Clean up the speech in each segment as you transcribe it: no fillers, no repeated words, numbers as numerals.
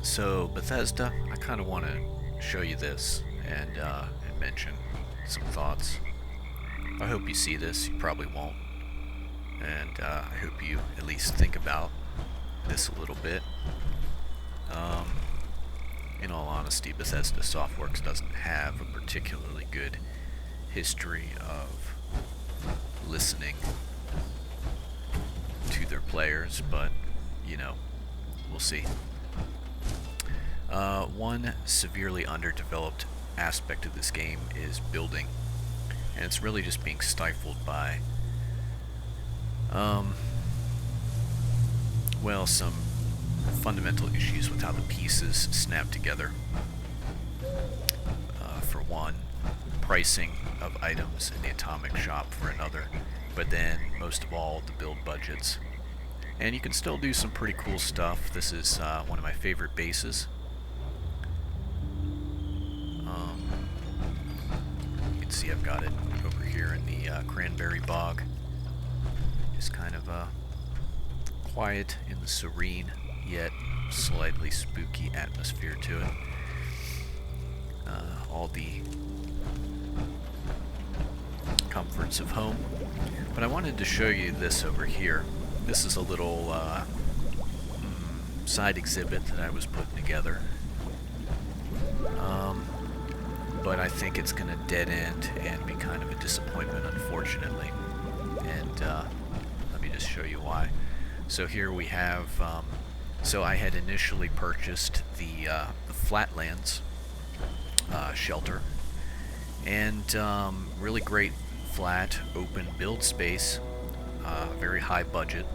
So Bethesda, I kind of want to show you this and mention some thoughts. I hope you see this. You probably won't, and I hope you at least think about this a little bit. Um, in all honesty, Bethesda Softworks doesn't have a particularly good history of listening to their players, but we'll see. One severely underdeveloped aspect of this game is building, and it's really just being stifled by, um, some fundamental issues with how the pieces snap together. For one, pricing of items in the atomic shop for another, but then most of all, the build budgets. And you can still do some pretty cool stuff. This is one of my favorite bases. You can see I've got it over here in the cranberry bog. Just kind of quiet in the serene yet slightly spooky atmosphere to it. All the comforts of home. But I wanted to show you this over here. This is a little side exhibit that I was putting together. But I think it's going to dead end and be kind of a disappointment, unfortunately. And let me just show you why. So here we have, so I had initially purchased the Flatlands shelter, and really great flat open build space, very high budget.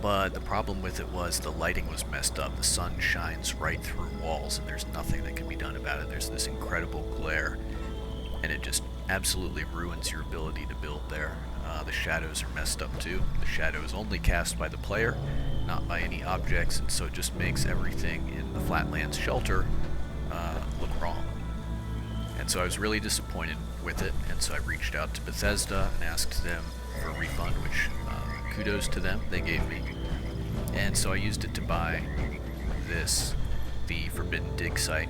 But the problem with it was the lighting was messed up. The sun shines right through walls and there's nothing that can be done about it. There's this incredible glare and it just absolutely ruins your ability to build there. The shadows are messed up too. The shadow is only cast by the player, not by any objects, and so it just makes everything in the Flatlands shelter look wrong. And so I was really disappointed with it, and so I reached out to Bethesda and asked them for a refund, which kudos to them, they gave me. And so I used it to buy the Forbidden Dig site.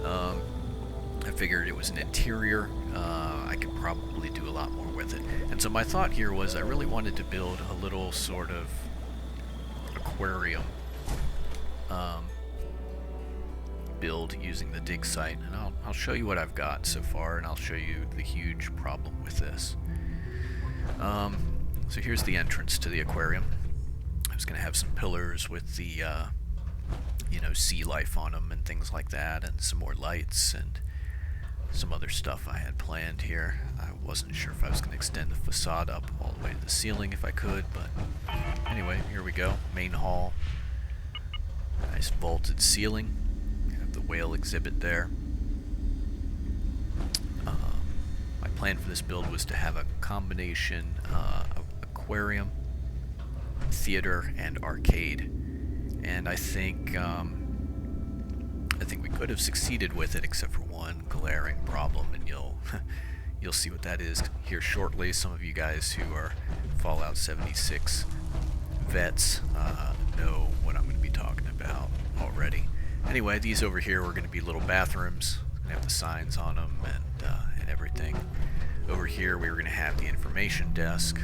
I figured it was an interior, I could probably do a lot more with it. And so my thought here was I really wanted to build a little sort of aquarium build using the dig site, and I'll show you what I've got so far, and I'll show you the huge problem with this. So here's the entrance to the aquarium. I was going to have some pillars with the sea life on them and things like that, and some more lights and some other stuff I had planned here. I wasn't sure if I was going to extend the facade up all the way to the ceiling if I could, but anyway, here we go. Main hall. Nice vaulted ceiling. Have the whale exhibit there. My plan for this build was to have a combination of aquarium, theater, and arcade. And I think we could have succeeded with it, except for one glaring problem, and you'll see what that is here shortly. Some of you guys who are Fallout 76 vets know what I'm going to be talking about already. Anyway, these over here were going to be little bathrooms. Going to have the signs on them and everything. Over here we were going to have the information desk,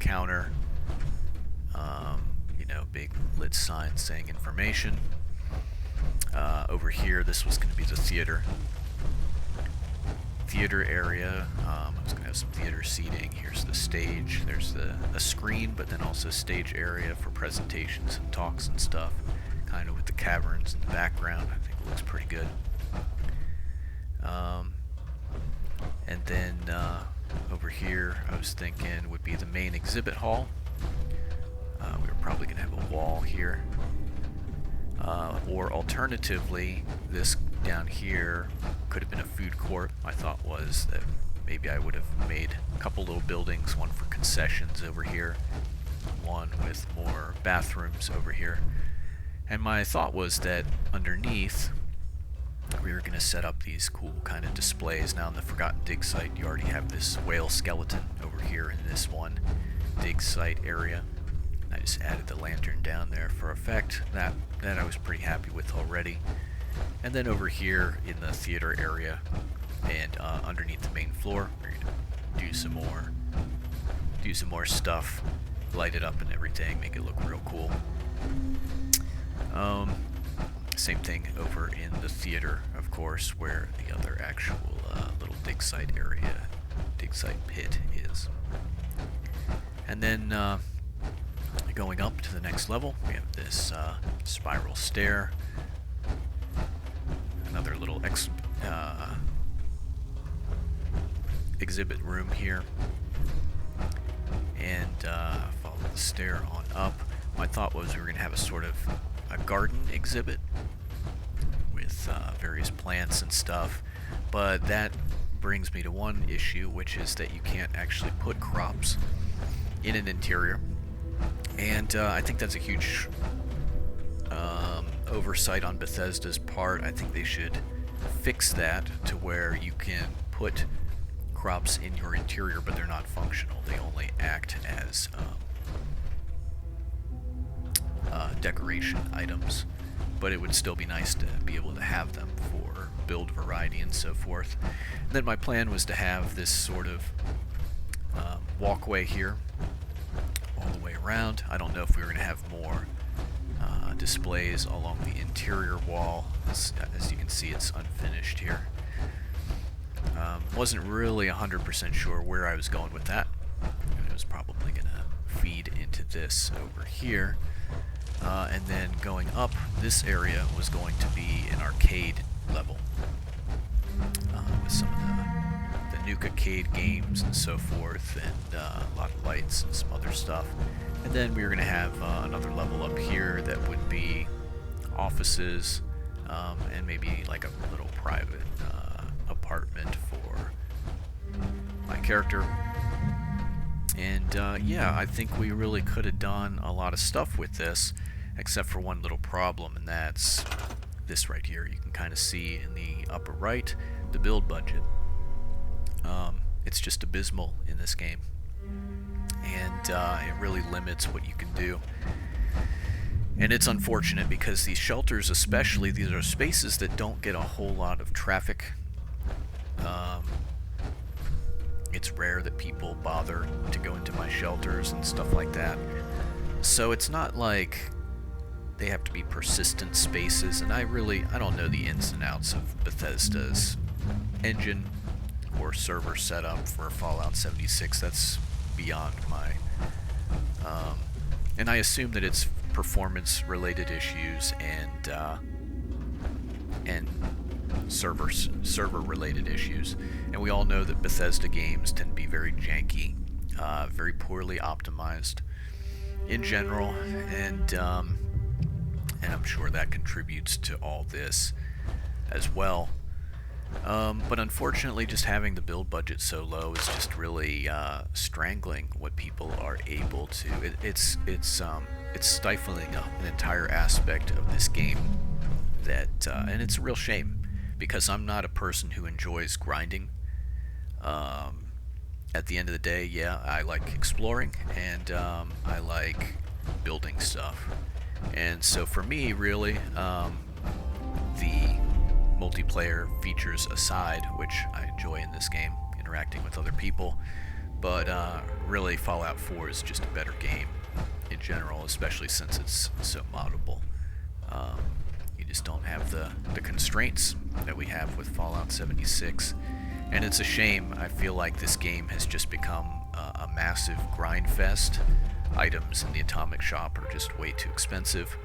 counter, big lit sign saying information. Over here, this was going to be the theater area. I was going to have some theater seating. Here's the stage. There's a screen, but then also stage area for presentations and talks and stuff, kind of with the caverns in the background. I think it looks pretty good. And then over here, I was thinking would be the main exhibit hall. We were probably going to have a wall here. Or alternatively, this down here could have been a food court. My thought was that maybe I would have made a couple little buildings, one for concessions over here, one with more bathrooms over here. And my thought was that underneath, we were going to set up these cool kind of displays. Now in the Forgotten Dig site, you already have this whale skeleton over here in this one dig site area. I just added the lantern down there for effect. That I was pretty happy with already. And then over here in the theater area and underneath the main floor, we're gonna do some more stuff, light it up and everything, make it look real cool. Same thing over in the theater, of course, where the other actual little dig site area, dig site pit is. And then going up to the next level, we have this spiral stair, another little exhibit room here, and follow the stair on up. My thought was we were going to have a sort of a garden exhibit with various plants and stuff, but that brings me to one issue, which is that you can't actually put crops in an interior, and I think that's a huge oversight on Bethesda's part. I think they should fix that to where you can put crops in your interior, but they're not functional. They only act as decoration items, but it would still be nice to be able to have them for build variety and so forth. And then my plan was to have this sort of walkway here all the way around. I don't know if we were going to have more displays along the interior wall. As you can see, it's unfinished here. Wasn't really 100% sure where I was going with that. It was probably going to feed into this over here. And then going up, this area was going to be an arcade level with some of the Nuke-Arcade games and so forth, and a lot of lights and some other stuff. And then we were going to have another level up here that would be offices, and maybe like a little private apartment for my character. And yeah, I think we really could have done a lot of stuff with this, except for one little problem, and that's this right here. You can kind of see in the upper right the build budget. It's just abysmal in this game, and it really limits what you can do. And it's unfortunate because these shelters especially, these are spaces that don't get a whole lot of traffic. It's rare that people bother to go into my shelters and stuff like that. So it's not like they have to be persistent spaces, and I don't know the ins and outs of Bethesda's engine or server setup for Fallout 76. That's beyond my... and I assume that it's performance-related issues and server-related issues. And we all know that Bethesda games tend to be very janky, very poorly optimized in general, and I'm sure that contributes to all this as well. But unfortunately, just having the build budget so low is just really strangling what people are able to. It's stifling an entire aspect of this game that, and it's a real shame, because I'm not a person who enjoys grinding. At the end of the day, yeah, I like exploring, and I like building stuff. And so for me, really, the multiplayer features aside, which I enjoy in this game, interacting with other people, but really Fallout 4 is just a better game in general, especially since it's so moddable. You just don't have the constraints that we have with Fallout 76, and it's a shame. I feel like this game has just become a massive grind fest. Items in the Atomic Shop are just way too expensive.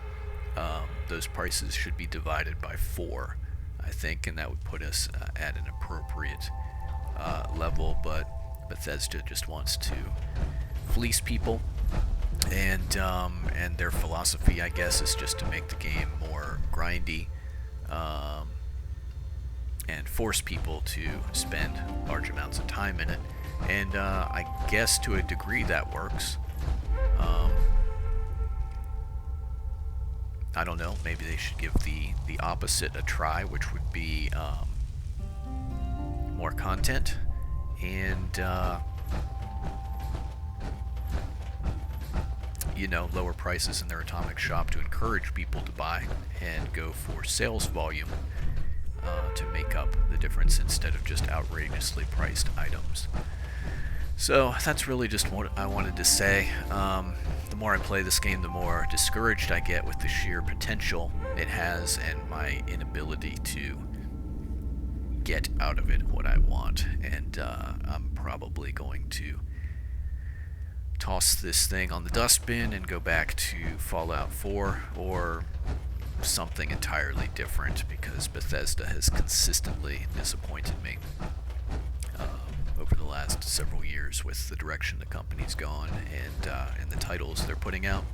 Those prices should be divided by 4, I think, and that would put us at an appropriate level, but Bethesda just wants to fleece people, and their philosophy, I guess, is just to make the game more grindy, and force people to spend large amounts of time in it. And I guess to a degree that works. I don't know, maybe they should give the opposite a try, which would be more content, and you know, lower prices in their atomic shop to encourage people to buy and go for sales volume to make up the difference instead of just outrageously priced items. So that's really just what I wanted to say. The more I play this game, the more discouraged I get with the sheer potential it has and my inability to get out of it what I want. And I'm probably going to toss this thing on the dustbin and go back to Fallout 4 or something entirely different, because Bethesda has consistently disappointed me over the last several years with the direction the company's gone and the titles they're putting out,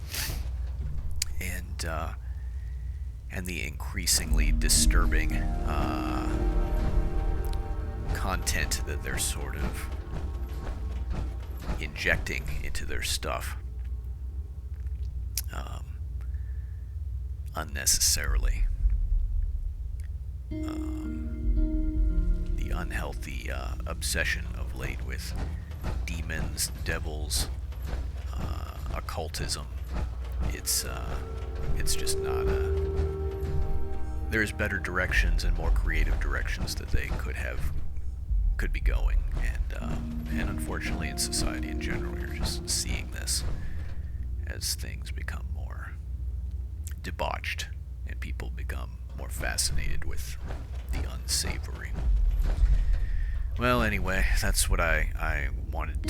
and the increasingly disturbing content that they're sort of injecting into their stuff unnecessarily. The unhealthy obsession of late with demons, devils, occultism. It's just not there's better directions and more creative directions that they could be going, and unfortunately in society in general you're just seeing this as things become more debauched and people become more fascinated with the unsavory. Well, anyway, that's what I wanted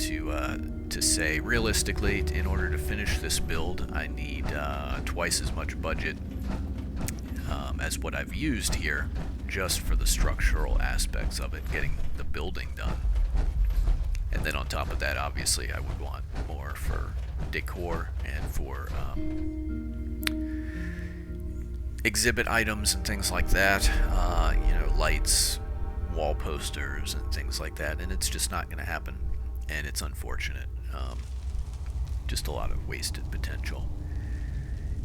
to say. Realistically, in order to finish this build, I need twice as much budget as what I've used here, just for the structural aspects of it, getting the building done. And then on top of that, obviously, I would want more for decor and for exhibit items and things like that. You know, lights, wall posters, and things like that. And it's just not going to happen. And it's unfortunate. Just a lot of wasted potential.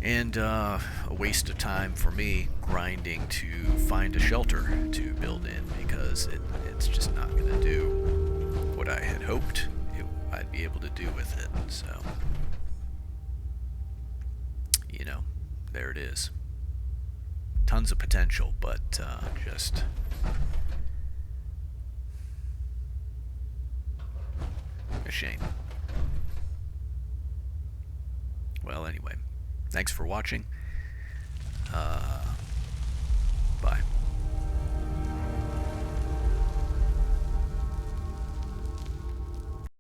And a waste of time for me grinding to find a shelter to build in, because it's just not going to do what I had hoped I'd be able to do with it. So, you know, there it is. Tons of potential, but just a shame. Well, anyway, thanks for watching.